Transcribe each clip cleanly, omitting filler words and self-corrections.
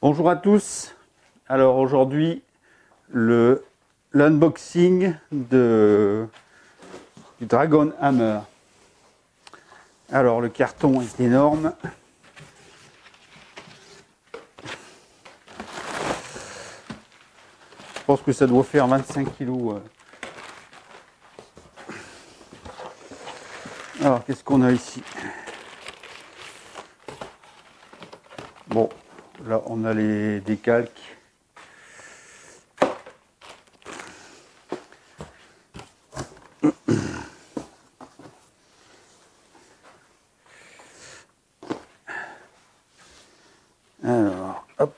Bonjour à tous. Alors aujourd'hui, l'unboxing du Dragon Hammer. Alors le carton est énorme. Je pense que ça doit faire 25 kg. Alors qu'est-ce qu'on a ici? Bon, là on a les décalques. Alors, hop.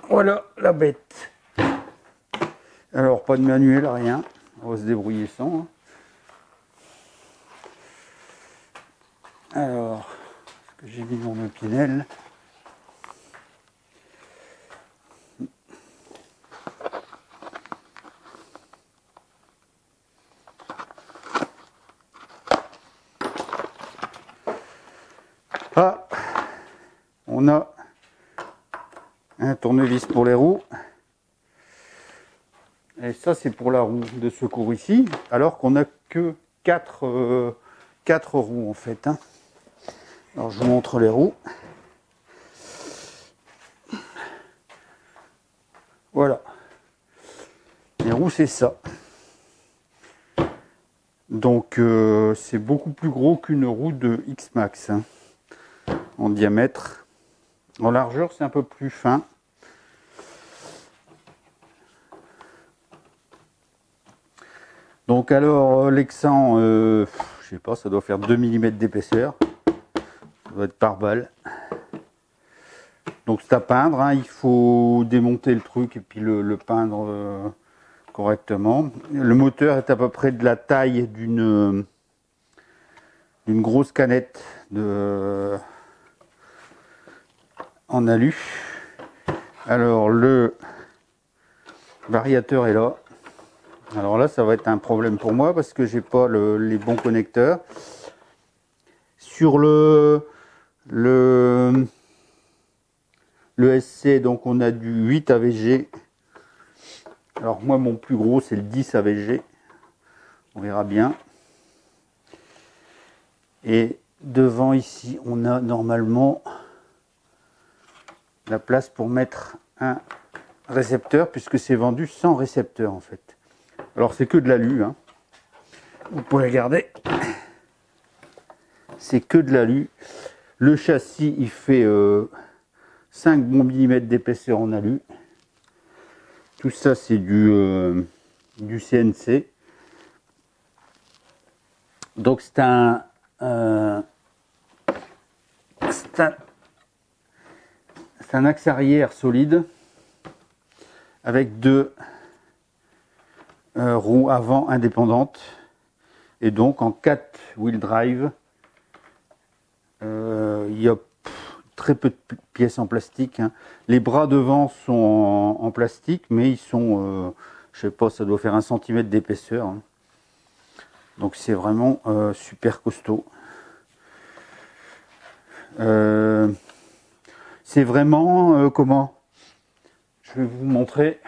Voilà la bête. Alors pas de manuel, rien. On va se débrouiller sans. Alors, est-ce que j'ai mis mon opinel? Ah, on a un tournevis pour les roues. Et ça, c'est pour la roue de secours ici, alors qu'on n'a que 4 roues en fait. Alors, je vous montre les roues. Voilà. Les roues, c'est ça. Donc, c'est beaucoup plus gros qu'une roue de X-Max en diamètre. En largeur, c'est un peu plus fin. Donc alors Lexan, je sais pas, ça doit faire 2 mm d'épaisseur. Ça doit être par balle. Donc c'est à peindre, il faut démonter le truc et puis le peindre correctement. Le moteur est à peu près de la taille d'une grosse canette en alu. Alors le variateur est là. Alors là, ça va être un problème pour moi parce que j'ai pas les bons connecteurs. Sur le SC, donc on a du 8 AVG. Alors moi, mon plus gros, c'est le 10 AVG. On verra bien. Et devant ici, on a normalement la place pour mettre un récepteur puisque c'est vendu sans récepteur en fait. Alors c'est que de l'alu, vous pouvez regarder, c'est que de l'alu. Le châssis il fait 5 bons millimètres d'épaisseur en alu. Tout ça c'est du CNC. Donc c'est un axe arrière solide avec deux roues avant indépendantes et donc en 4 wheel drive. Il y a très peu de pièces en plastique. Les bras devant sont en plastique, mais ils sont, je sais pas, ça doit faire 1 cm d'épaisseur. Donc c'est vraiment super costaud. C'est vraiment comment? Je vais vous montrer.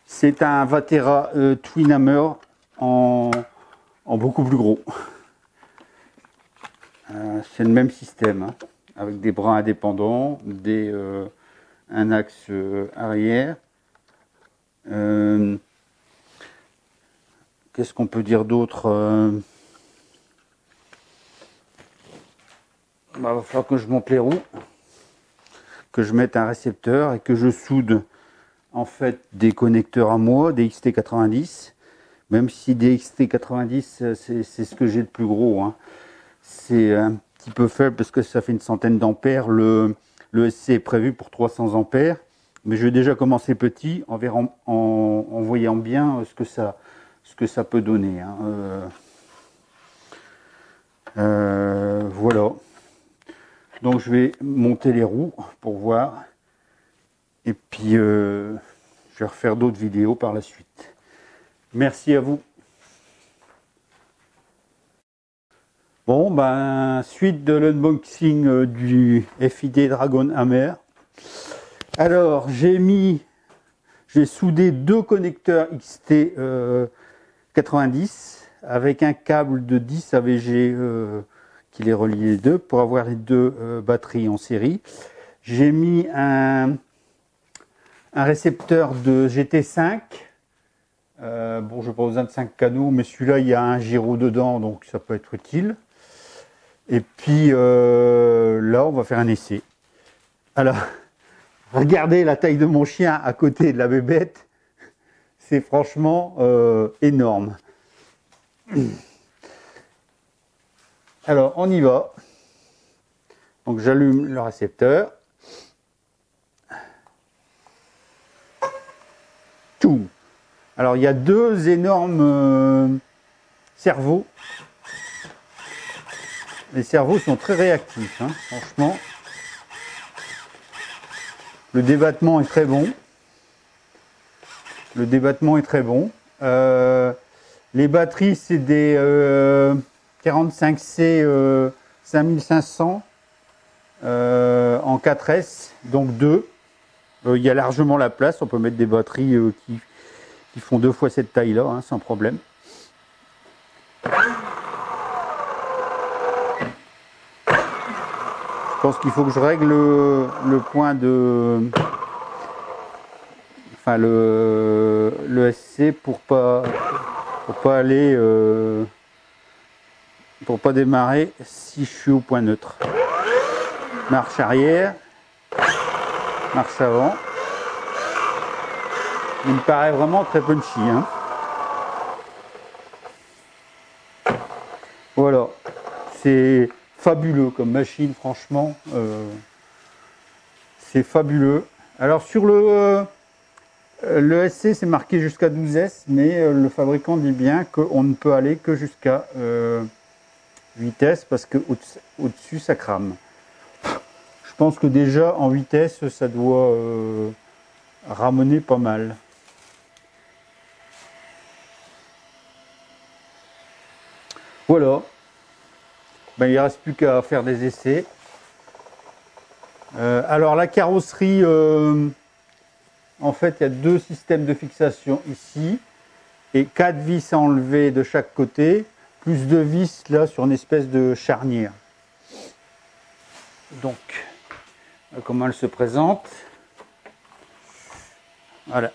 C'est un Vatera Twin Hammer en beaucoup plus gros. C'est le même système, avec des bras indépendants, un axe arrière. Qu'est-ce qu'on peut dire d'autre? Il va falloir que je monte les roues, que je mette un récepteur et que je soude en fait des connecteurs à moi, des XT90, même si des XT90 c'est ce que j'ai de plus gros. C'est un petit peu faible parce que ça fait une centaine d'ampères. Le Le SC est prévu pour 300 ampères, mais je vais déjà commencer petit en voyant bien ce que ça peut donner. Hein. Voilà. Donc je vais monter les roues pour voir. Et puis je vais refaire d'autres vidéos par la suite. Merci à vous. Bon, ben, suite de l'unboxing du FID Dragon Hammer. Alors, j'ai soudé deux connecteurs XT 90 avec un câble de 10 AVG qui les relie les deux pour avoir les deux batteries en série. J'ai mis un récepteur de GT5. Bon, je n'ai pas besoin de 5 canaux, mais celui-là, il y a un gyro dedans, donc ça peut être utile. Et puis là, on va faire un essai. Alors, regardez la taille de mon chien à côté de la bébête. C'est franchement énorme. Alors, on y va. Donc, j'allume le récepteur. Tout. Alors, il y a deux énormes cerveaux. Les cerveaux sont très réactifs, hein, franchement. Le débattement est très bon. Le débattement est très bon. Les batteries, c'est des 45C 5500 en 4S, donc 2. Il y a largement la place. On peut mettre des batteries qui font 2 fois cette taille-là, hein, sans problème. Je pense qu'il faut que je règle le point de... Enfin, le SC pour pas aller... pour pas démarrer si je suis au point neutre. Marche arrière. Marche avant. Il me paraît vraiment très punchy. Hein. Voilà. C'est fabuleux comme machine, franchement. C'est fabuleux. Alors sur le SC, c'est marqué jusqu'à 12S, mais le fabricant dit bien qu'on ne peut aller que jusqu'à 8S parce que au-dessus, ça crame. Je pense que déjà en 8S, ça doit ramener pas mal. Voilà. Ben, il ne reste plus qu'à faire des essais. Alors la carrosserie, en fait, il y a 2 systèmes de fixation ici et 4 vis à enlever de chaque côté, plus 2 vis là sur une espèce de charnière. Donc, comment elle se présente? Voilà.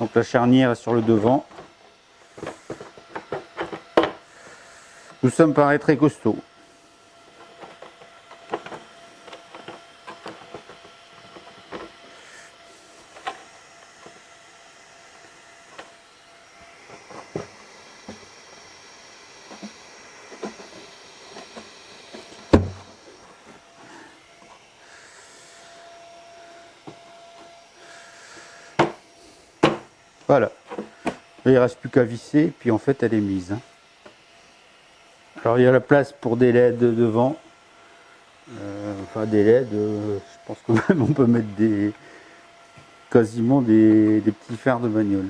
Donc la charnière est sur le devant. Tout ça me paraît très costaud. Voilà. Il ne reste plus qu'à visser, puis en fait elle est mise. Alors il y a la place pour des LED devant, enfin des LED, je pense que même on peut mettre quasiment des petits phares de bagnole.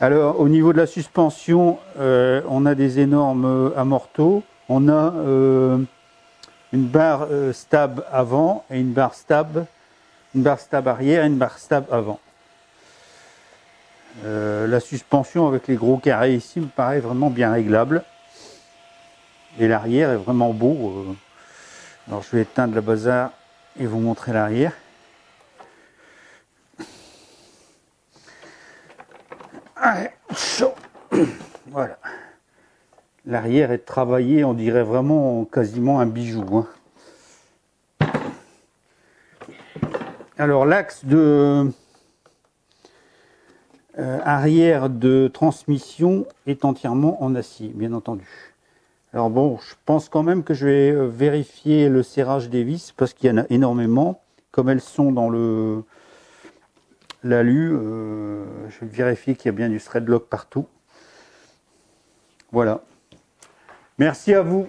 Alors au niveau de la suspension, on a des énormes amortos, on a une barre stab avant et une barre stab arrière et une barre stab avant. La suspension avec les gros carrés ici me paraît vraiment bien réglable. Et l'arrière est vraiment beau. Alors je vais éteindre la bazar et vous montrer l'arrière. Voilà. L'arrière est travaillé, on dirait vraiment quasiment un bijou. Hein. Alors l'axe de arrière de transmission est entièrement en acier, bien entendu. Alors bon, je pense quand même que je vais vérifier le serrage des vis parce qu'il y en a énormément. Comme elles sont dans l'alu, je vais vérifier qu'il y a bien du thread lock partout. Voilà. Merci à vous.